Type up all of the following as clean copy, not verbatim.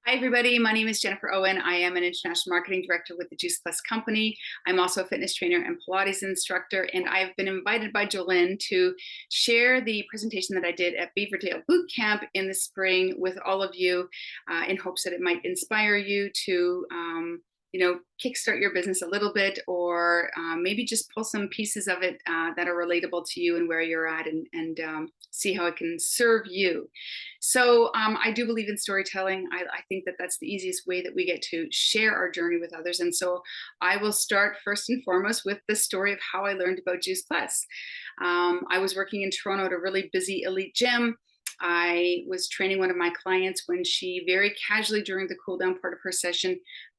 Hi, everybody. My name is Jennifer Owen. I am an international marketing director with the Juice Plus company. I'm also a fitness trainer and Pilates instructor, and I've been invited by Jolynn to share the presentation that I did at Beaverdale Boot Camp in the spring with all of you in hopes that it might inspire you to kickstart your business a little bit, or maybe just pull some pieces of it that are relatable to you and where you're at, and see how it can serve you. So I do believe in storytelling. I think that that's the easiest way that we get to share our journey with others. And so I will start first and foremost with the story of how I learned about Juice Plus. I was working in Toronto at a really busy elite gym. I was training one of my clients when she very casually during the cool down part of her session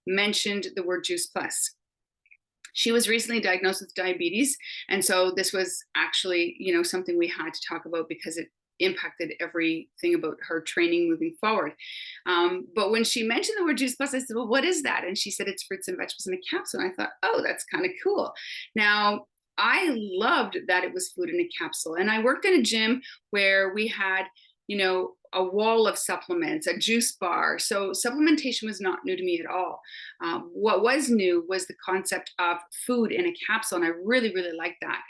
mentioned the word Juice Plus. She was recently diagnosed with diabetes, and so this was actually, something we had to talk about because it impacted everything about her training moving forward. But when she mentioned the word Juice Plus, I said, "Well, what is that?" And she said, "It's fruits and vegetables in a capsule." And I thought, "Oh, that's kind of cool." Now, I loved that it was food in a capsule, and I worked in a gym where we had, a wall of supplements, a juice bar. So supplementation was not new to me at all. What was new was the concept of food in a capsule, and I really, really liked that.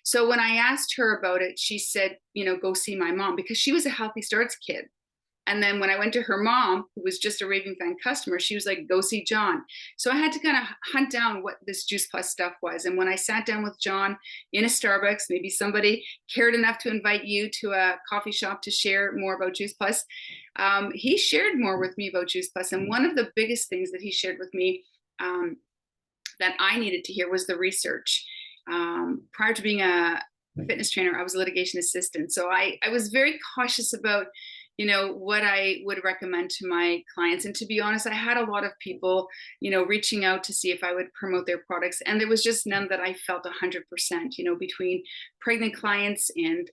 So when I asked her about it, she said, go see my mom, because she was a Healthy Starts kid. And then when I went to her mom, who was just a raving fan customer, she was like, go see John. So I had to kind of hunt down what this Juice Plus stuff was. And when I sat down with John in a Starbucks, maybe somebody cared enough to invite you to a coffee shop to share more about Juice Plus. He shared more with me about Juice Plus. And one of the biggest things that he shared with me that I needed to hear was the research. Prior to being a fitness trainer, I was a litigation assistant. So I was very cautious about what I would recommend to my clients. And to be honest, I had a lot of people, reaching out to see if I would promote their products. And there was just none that I felt 100%, between pregnant clients and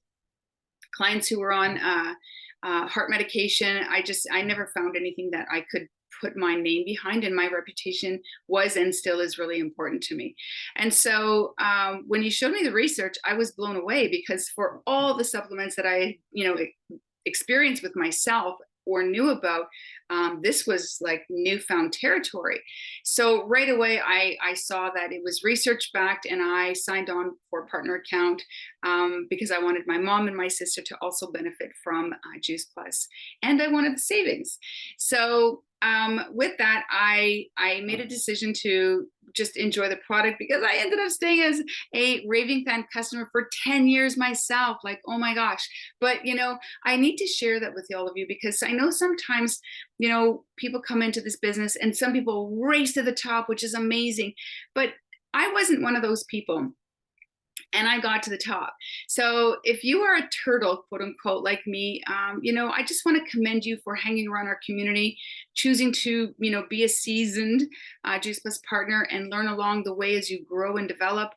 clients who were on heart medication. I never found anything that I could put my name behind, and my reputation was and still is really important to me. And so when you showed me the research, I was blown away, because for all the supplements that I, experience with myself or knew about, this was like newfound territory. So right away, I saw that it was research backed, and I signed on for a partner account because I wanted my mom and my sister to also benefit from Juice Plus, and I wanted the savings. So with that, I made a decision to just enjoy the product, because I ended up staying as a raving fan customer for 10 years myself. Like, oh my gosh. But, I need to share that with all of you, because I know sometimes, people come into this business and some people race to the top, which is amazing. But I wasn't one of those people, and I got to the top. So if you are a turtle, quote unquote, like me, I just want to commend you for hanging around our community, choosing to, be a seasoned Juice Plus partner and learn along the way as you grow and develop.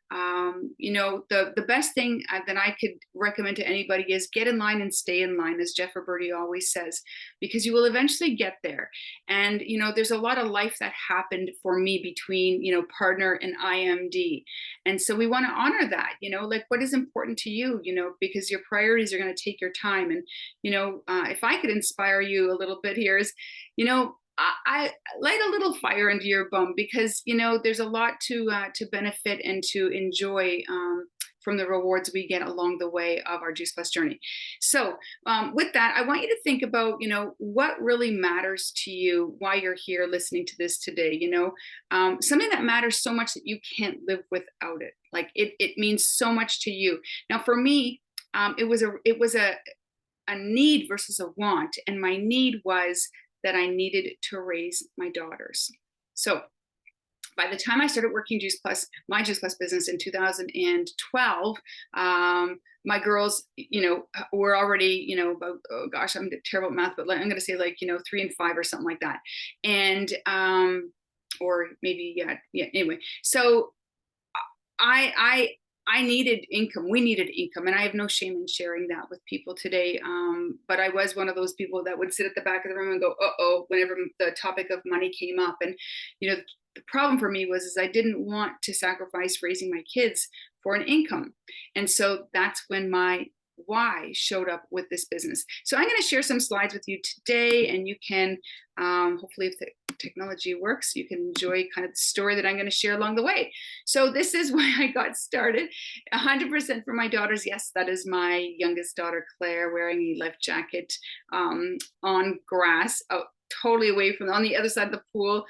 The best thing that I could recommend to anybody is get in line and stay in line, as Jeff Roberti always says, because you will eventually get there. And, there's a lot of life that happened for me between, partner and IMD. And so we want to honor that, like what is important to you, because your priorities are going to take your time. And, if I could inspire you a little bit here is, I light a little fire into your bum, because there's a lot to benefit and to enjoy from the rewards we get along the way of our Juice Plus journey. So with that, I want you to think about what really matters to you, why you're here listening to this today. Something that matters so much that you can't live without it. Like it means so much to you. Now, for me, it was a need versus a want, and my need was that I needed to raise my daughters. So by the time I started working my Juice Plus business in 2012, my girls, were already, about, oh gosh, I'm terrible at math, but I'm going to say 3 and 5 or something like that. And, or maybe, yeah. Anyway, so I needed income. We needed income. And I have no shame in sharing that with people today. But I was one of those people that would sit at the back of the room and go, uh-oh, whenever the topic of money came up. And, the problem for me was I didn't want to sacrifice raising my kids for an income. And so that's when my why showed up with this business. So I'm going to share some slides with you today, and you can hopefully, if the technology works, you can enjoy kind of the story that I'm going to share along the way. So this is why I got started. 100% for my daughters. Yes, that is my youngest daughter, Claire, wearing a life jacket on grass, totally away from on the other side of the pool.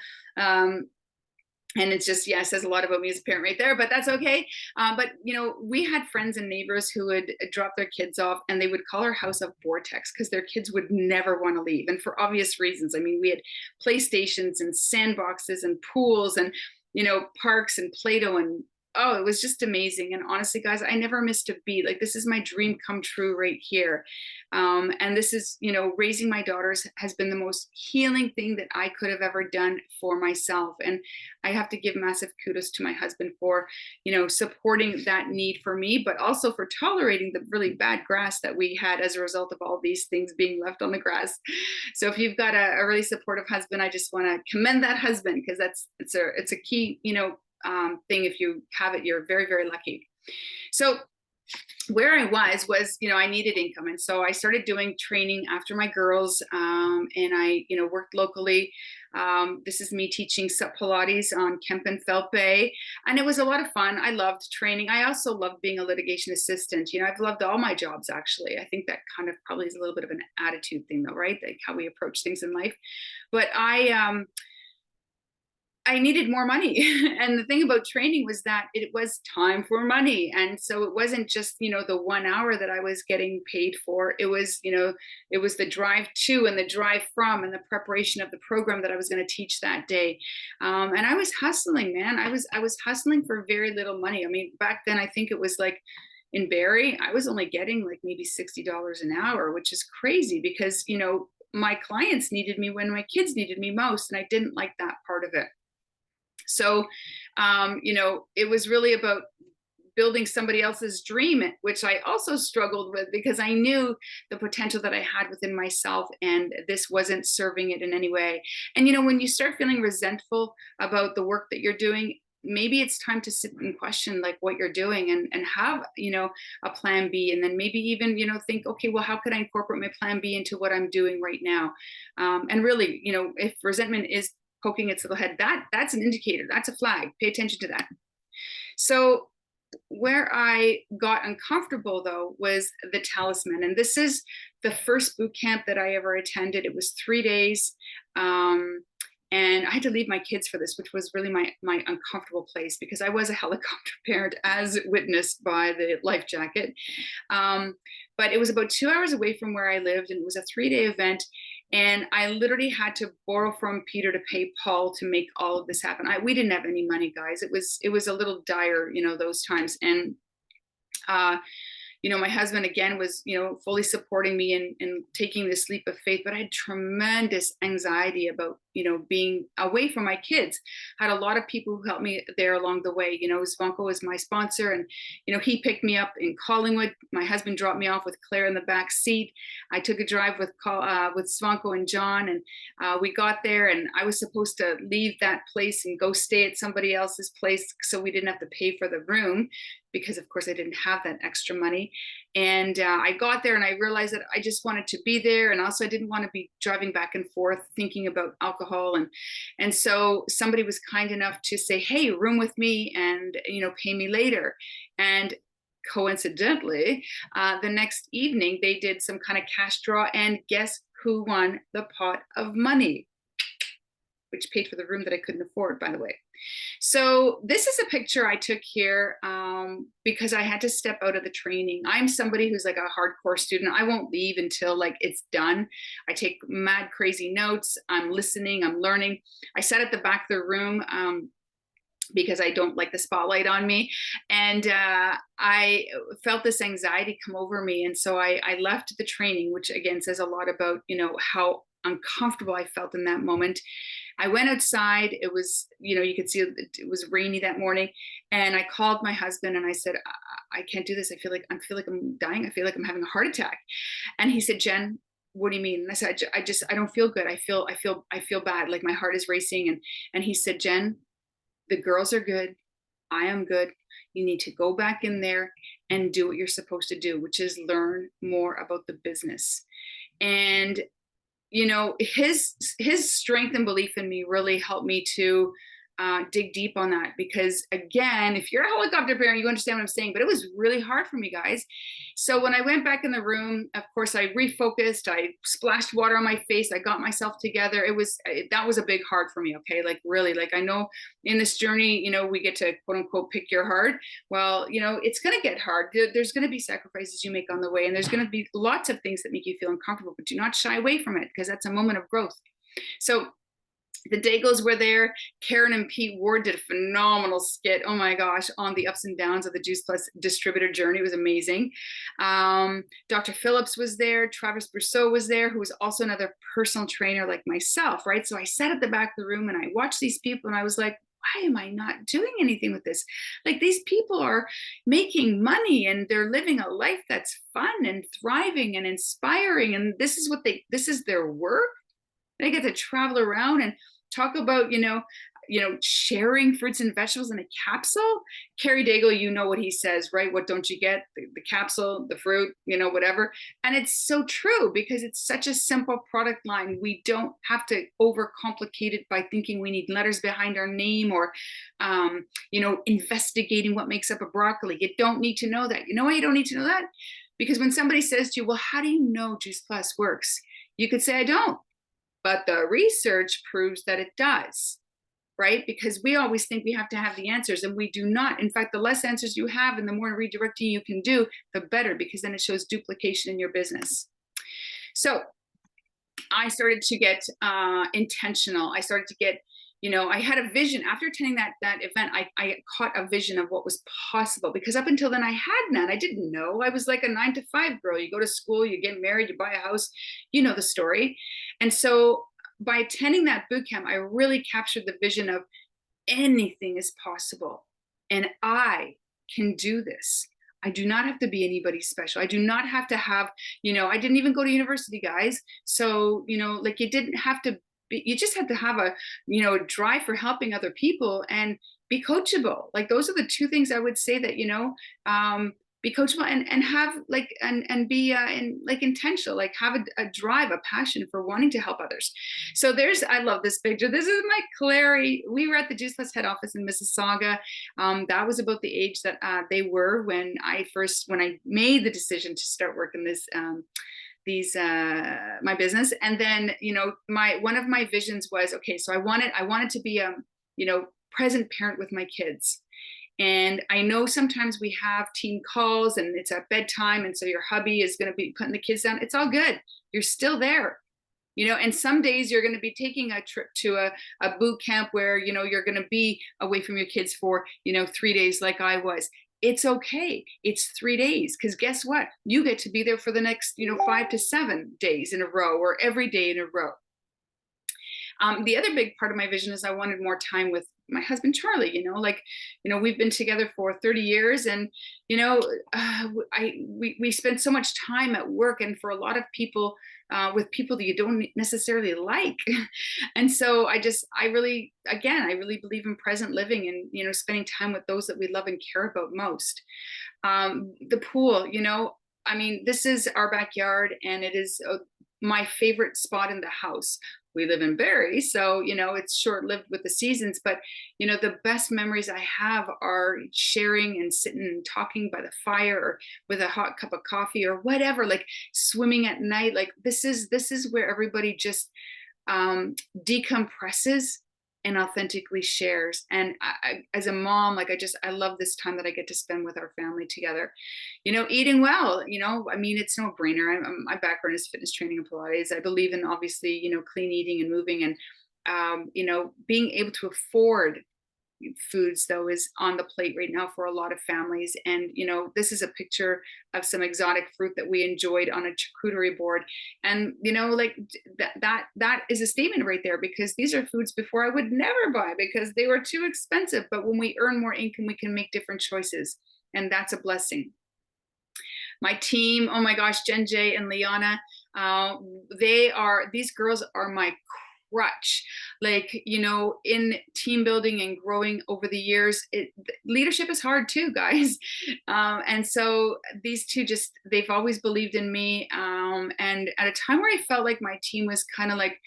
And it's just, yeah, it says a lot about me as a parent right there, but that's okay. But, you know, we had friends and neighbors who would drop their kids off, and they would call our house a vortex because their kids would never want to leave. And for obvious reasons. I mean, we had PlayStations and sandboxes and pools and, you know, parks and Play-Doh, and oh, it was just amazing. And honestly, guys, I never missed a beat. Like, this is my dream come true right here. And this is, you know, raising my daughters has been the most healing thing that I could have ever done for myself. And I have to give massive kudos to my husband for, you know, supporting that need for me, but also for tolerating the really bad grass that we had as a result of all these things being left on the grass. So if you've got a really supportive husband, I just want to commend that husband, because it's a key, you know, thing. If you have it, you're very, very lucky. So where I was, you know, I needed income. And so I started doing training after my girls, and I, you know, worked locally. This is me teaching Pilates on Kempenfeld Bay. And it was a lot of fun. I loved training. I also loved being a litigation assistant. You know, I've loved all my jobs, actually. I think that kind of probably is a little bit of an attitude thing, though, right? Like how we approach things in life. But I needed more money. And the thing about training was that it was time for money. And so it wasn't just, you know, the 1 hour that I was getting paid for. It was, you know, it was the drive to and the drive from and the preparation of the program that I was going to teach that day. And I was hustling, man. I was hustling for very little money. I mean, back then, I think it was like in Barrie, I was only getting like maybe $60 an hour, which is crazy because, you know, my clients needed me when my kids needed me most. And I didn't like that part of it. So, you know, it was really about building somebody else's dream, which I also struggled with because I knew the potential that I had within myself, and this wasn't serving it in any way. And, you know, when you start feeling resentful about the work that you're doing, maybe it's time to sit and question like what you're doing, and have, you know, a plan B. And then maybe even, you know, think, okay, well, how could I incorporate my plan B into what I'm doing right now? And really, you know, if resentment is poking its little head, that's an indicator, that's a flag. Pay attention to that. So where I got uncomfortable, though, was the Talisman. And this is the first boot camp that I ever attended. It was 3 days. And I had to leave my kids for this, which was really my uncomfortable place, because I was a helicopter parent, as witnessed by the life jacket. But it was about 2 hours away from where I lived, and it was a 3-day event. And I literally had to borrow from Peter to pay Paul to make all of this happen. We didn't have any money, guys. It was a little dire, you know, those times. And you know, my husband again was, you know, fully supporting me in taking this leap of faith, but I had tremendous anxiety about, you know, being away from my kids. I had a lot of people who helped me there along the way. You know, Svanko was my sponsor, and, you know, he picked me up in Collingwood. My husband dropped me off with Claire in the back seat. I took a drive with Svanko and John, and we got there, and I was supposed to leave that place and go stay at somebody else's place so we didn't have to pay for the room, because of course I didn't have that extra money. And I got there and I realized that I just wanted to be there. And also I didn't want to be driving back and forth thinking about alcohol. And so somebody was kind enough to say, hey, room with me and, you know, pay me later. And coincidentally, the next evening they did some kind of cash draw, and guess who won the pot of money, which paid for the room that I couldn't afford, by the way. So this is a picture I took here because I had to step out of the training. I'm somebody who's like a hardcore student. I won't leave until like it's done. I take mad crazy notes. I'm listening, I'm learning. I sat at the back of the room because I don't like the spotlight on me. And I felt this anxiety come over me. And so I left the training, which again says a lot about, you know, how uncomfortable I felt in that moment. I went outside. It was, you know, you could see it was rainy that morning. And I called my husband and I said, I can't do this. I feel like I'm dying. I feel like I'm having a heart attack. And he said, Jen, what do you mean? And I said, I don't feel good. I feel bad. Like my heart is racing. And he said, Jen, the girls are good. I am good. You need to go back in there and do what you're supposed to do, which is learn more about the business. And his strength and belief in me really helped me to dig deep on that, because again, if you're a helicopter parent, you understand what I'm saying, but it was really hard for me, guys. So when I went back in the room, of course, I refocused, I splashed water on my face, I got myself together. That was a big hard for me. Okay. Like really, like I know in this journey, we get to quote unquote pick your heart. Well, it's going to get hard. There's going to be sacrifices you make on the way, and there's going to be lots of things that make you feel uncomfortable, but do not shy away from it, because that's a moment of growth. So the Daigles were there. Karen and Pete Ward did a phenomenal skit, oh my gosh, on the ups and downs of the Juice Plus distributor journey. It was amazing. Dr. Phillips was there. Travis Brousseau was there, who was also another personal trainer like myself, right? So I sat at the back of the room and I watched these people and I was like, why am I not doing anything with this? Like, these people are making money and they're living a life that's fun and thriving and inspiring. And this is their work. They get to travel around and talk about, sharing fruits and vegetables in a capsule. Kerry Daigle, you know what he says, right? What don't you get? The capsule, the fruit, whatever. And it's so true, because it's such a simple product line. We don't have to overcomplicate it by thinking we need letters behind our name or, investigating what makes up a broccoli. You don't need to know that. You know why you don't need to know that? Because when somebody says to you, well, how do you know Juice Plus works? You could say, I don't. But the research proves that it does, right? Because we always think we have to have the answers, and we do not. In fact, the less answers you have and the more redirecting you can do, the better, because then it shows duplication in your business. So I started to get intentional. I started to get, I had a vision after attending that event. I caught a vision of what was possible, because up until then I had none. I didn't know. I was like a 9-to-5 girl. You go to school, you get married, you buy a house, you know the story. And so by attending that boot camp, I really captured the vision of anything is possible, and I can do this. I do not have to be anybody special. I do not have to have, I didn't even go to university, guys. So, like, you didn't have to be, you just had to have a, a drive for helping other people and be coachable. Like, those are the two things I would say that, be coachable and have like, and be intentional, like have a drive, a passion for wanting to help others. So I love this picture. This is my Clary. We were at the Juice Plus head office in Mississauga. That was about the age that they were when I made the decision to start working my business. And then, one of my visions was, okay, so I wanted to be a, present parent with my kids. And I know sometimes we have team calls and it's at bedtime, and so your hubby is going to be putting the kids down. It's all good. You're still there, and some days you're going to be taking a trip to a boot camp where, you're going to be away from your kids for, 3 days like I was. It's okay. It's 3 days, because guess what? You get to be there for the next, 5 to 7 days in a row, or every day in a row. The other big part of my vision is I wanted more time with my husband, Charlie. We've been together for 30 years, and, we spend so much time at work, and for a lot of people, with people that you don't necessarily like. And so I really believe in present living and, spending time with those that we love and care about most. The pool, this is our backyard, and it is my favorite spot in the house. We live in Barrie, so, it's short-lived with the seasons, but, the best memories I have are sharing and sitting and talking by the fire, or with a hot cup of coffee, or whatever, like swimming at night. Like, this is where everybody just decompresses and authentically shares. And as a mom, like, I love this time that I get to spend with our family together. Eating well, it's no brainer. My background is fitness training and Pilates. I believe in, obviously, clean eating and moving, and, being able to afford foods, though, is on the plate right now for a lot of families. And, this is a picture of some exotic fruit that we enjoyed on a charcuterie board. And, like that is a statement right there, because these are foods before I would never buy because they were too expensive. But when we earn more income, we can make different choices. And that's a blessing. My team, oh my gosh, Jen J and Liana, these girls are my crutch. Like, in team building and growing over the years, leadership is hard too, guys. And so these two they've always believed in me. And at a time where I felt like my team was kind of like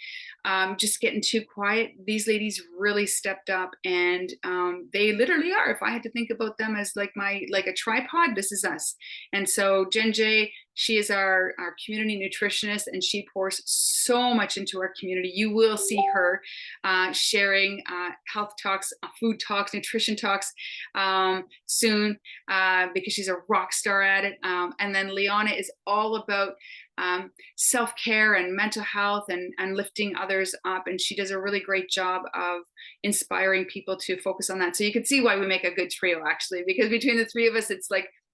just getting too quiet, these ladies really stepped up, and they literally are. If I had to think about them as like a tripod, this is us. And so Jen J, she is our community nutritionist, and she pours so much into our community. You will see her sharing health talks, food talks, nutrition talks soon, because she's a rock star at it. And then Liana is all about self-care and mental health, and lifting others up. And she does a really great job of inspiring people to focus on that. So you can see why we make a good trio, actually, because between the three of us,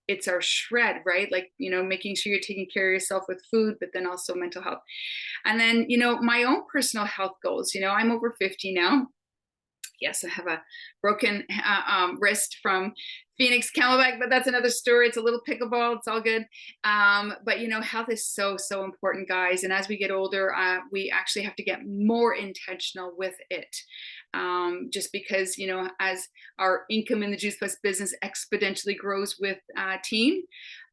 it's our shred, right? Like, making sure you're taking care of yourself with food, but then also mental health. And then, my own personal health goals, I'm over 50 now. Yes, I have a broken wrist from Phoenix Camelback, but that's another story. It's a little pickleball. It's all good. But health is so, so important, guys. And as we get older, we actually have to get more intentional with it. Just because, as our income in the Juice Plus business exponentially grows with team,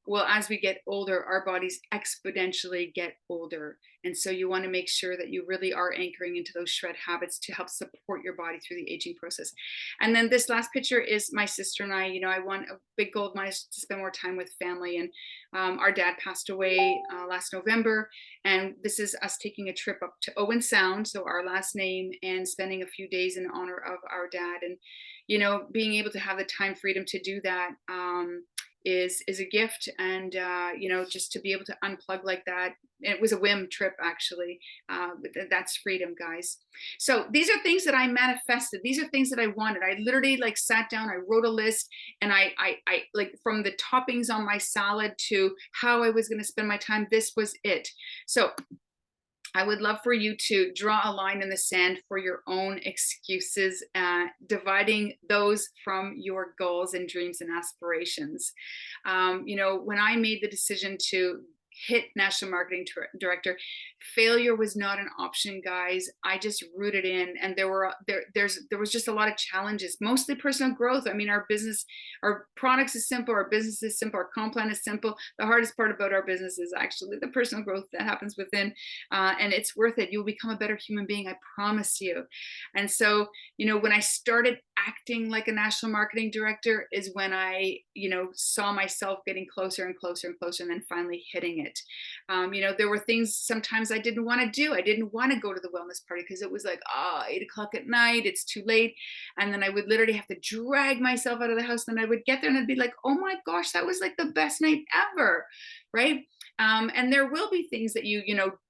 well, as we get older, our bodies exponentially get older. And so you want to make sure that you really are anchoring into those shred habits to help support your body through the aging process. And then this last picture is my sister and I. I want a big goal of mine is to spend more time with family. And our dad passed away last November. And this is us taking a trip up to Owen Sound, so our last name, and spending a few days in honor of our dad. And, being able to have the time freedom to do that is a gift. And just to be able to unplug like that, it was a whim trip, actually. But that's freedom, guys. So these are things that I manifested. These are things that I wanted. I literally sat down, I wrote a list, and I like, from the toppings on my salad to how I was going to spend my time, this was it. So I would love for you to draw a line in the sand for your own excuses, dividing those from your goals and dreams and aspirations. When I made the decision to hit national marketing director, failure was not an option, guys. I just rooted in, and there was just a lot of challenges, mostly personal growth. I mean, our business, our products is simple, our business is simple, our comp plan is simple. The hardest part about our business is actually the personal growth that happens within, and it's worth it. You'll become a better human being, I promise you. And so, when I started acting like a national marketing director is when I, saw myself getting closer and closer and closer, and then finally hitting it. There were things sometimes I didn't want to do. I didn't want to go to the wellness party because it was like, 8 o'clock at night, it's too late. And then I would literally have to drag myself out of the house. And I would get there and I'd be like, oh my gosh, that was like the best night ever. Right. And there will be things that you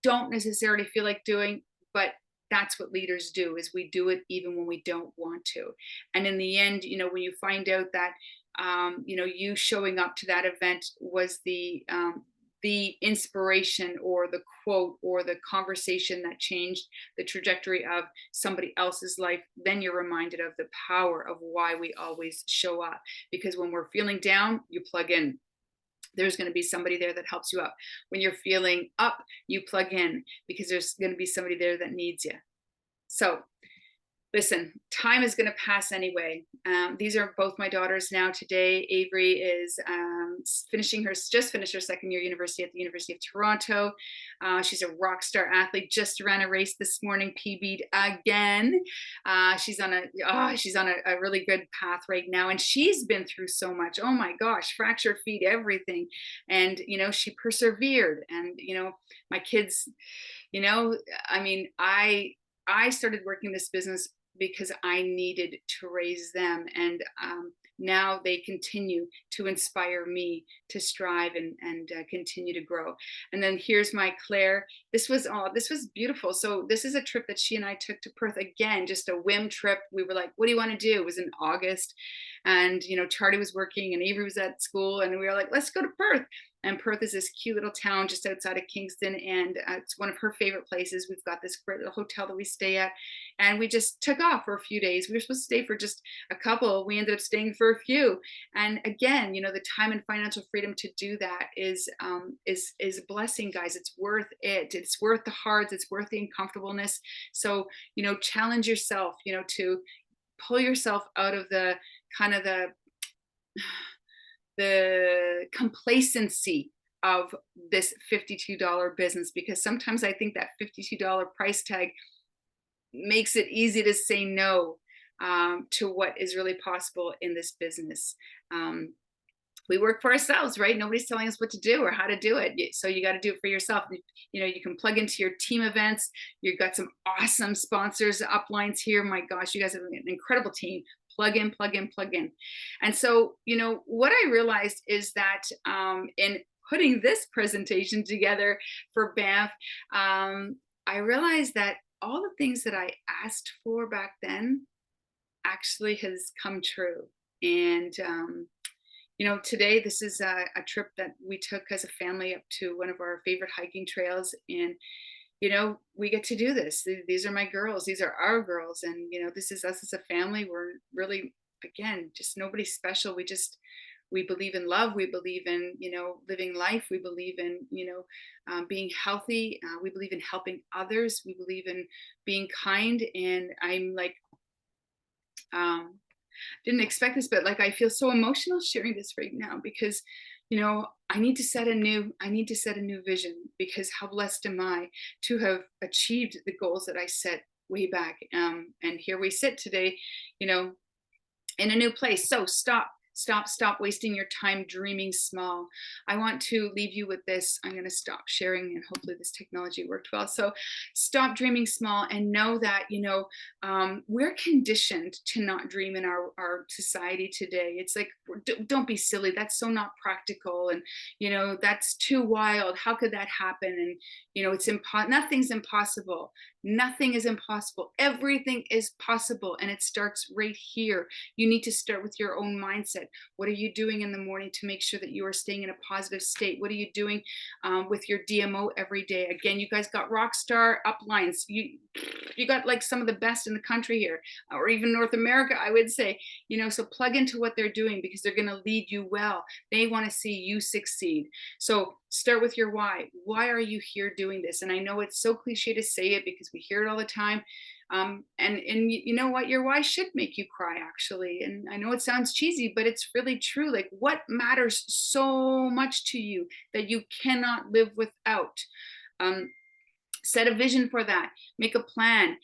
don't necessarily feel like doing, but that's what leaders do, is we do it even when we don't want to. And in the end, when you find out that, you showing up to that event was the inspiration or the quote or the conversation that changed the trajectory of somebody else's life, then you're reminded of the power of why we always show up. Because when we're feeling down, you plug in. There's going to be somebody there that helps you up. When you're feeling up, you plug in, because there's going to be somebody there that needs you. So listen, time is going to pass anyway. These are both my daughters now today. Avery is just finished her second year university at the University of Toronto. She's a rock star athlete, just ran a race this morning, PB'd again. She's on a really good path right now. And she's been through so much. Oh my gosh, fractured feet, everything. And, she persevered. And, my kids, I mean, I started working this business because I needed to raise them. And now they continue to inspire me to strive and continue to grow. And then here's my Claire. This was beautiful. So this is a trip that she and I took to Perth, again, just a whim trip. We were like, what do you want to do? It was in August. And, Charlie was working and Avery was at school. And we were like, let's go to Perth. And Perth is this cute little town just outside of Kingston, and it's one of her favorite places. We've got this great little hotel that we stay at, and we just took off for a few days. We were supposed to stay for just a couple. We ended up staying for a few. And again, the time and financial freedom to do that is a blessing, guys. It's worth it. It's worth the hards. It's worth the uncomfortableness. So challenge yourself. To pull yourself out of the kind of the complacency of this $52 business, because sometimes I think that $52 price tag makes it easy to say no to what is really possible in this business. We work for ourselves, right? Nobody's telling us what to do or how to do it. So you got to do it for yourself. You can plug into your team events. You've got some awesome sponsors, uplines here. My gosh, you guys have an incredible team. Plug in, plug in, plug in. And so, what I realized is that in putting this presentation together for Banff, I realized that all the things that I asked for back then actually has come true. And today this is a trip that we took as a family up to one of our favorite hiking trails, and we get to do this. These are my girls, these are our girls, and this is us as a family. We're really, again, just nobody special. We believe in love. We believe in living life. We believe in being healthy. We believe in helping others. We believe in being kind. And I'm like, didn't expect this, but like I feel so emotional sharing this right now, because I need to set a new vision, because how blessed am I to have achieved the goals that I set way back, and here we sit today in a new place. So stop wasting your time dreaming small. I want to leave you with this. I'm going to stop sharing, and hopefully this technology worked well. So stop dreaming small and know that, we're conditioned to not dream in our society today. It's like, don't be silly. That's so not practical. And, that's too wild. How could that happen? And, nothing's impossible. Nothing is impossible. Everything is possible. And it starts right here. You need to start with your own mindset. What are you doing in the morning to make sure that you are staying in a positive state? What are you doing with your DMO every day? Again, you guys got rock star uplines. You got like some of the best in the country here, or even North America, I would say. So plug into what they're doing, because they're going to lead you well. They want to see you succeed. So start with your why. Why are you here doing this? And I know it's so cliche to say it because we hear it all the time. And you know what? Your why should make you cry, actually. And I know it sounds cheesy, but it's really true. Like, what matters so much to you that you cannot live without? Set a vision for that. Make a plan.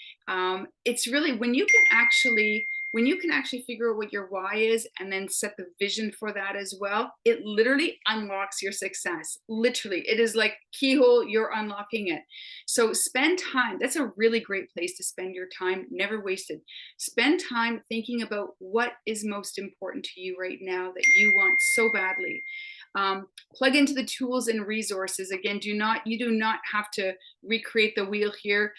It's really when you can actually figure out what your why is and then set the vision for that as well, it literally unlocks your success. Literally, it is like keyhole, you're unlocking it. So spend time. That's a really great place to spend your time. Never wasted. Spend time thinking about what is most important to you right now that you want so badly. Plug into the tools and resources. Again, you do not have to recreate the wheel here.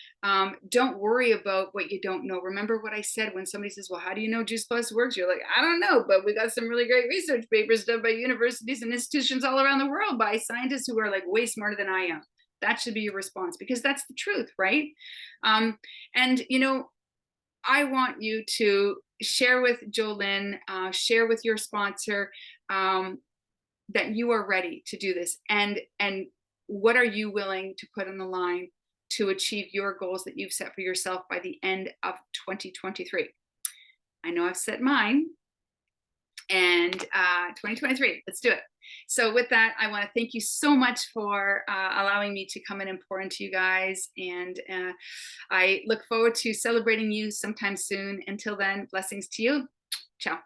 Don't worry about what you don't know. Remember what I said when somebody says, well, how do you know Juice Plus works? You're like, I don't know, but we got some really great research papers done by universities and institutions all around the world by scientists who are like way smarter than I am. That should be your response, because that's the truth, right? And I want you to share with Jolynn, share with your sponsor, that you are ready to do this, and what are you willing to put on the line to achieve your goals that you've set for yourself by the end of 2023. I know I've set mine, and 2023, let's do it. So with that, I want to thank you so much for allowing me to come in and pour into you guys, and I look forward to celebrating you sometime soon. Until then, blessings to you. Ciao.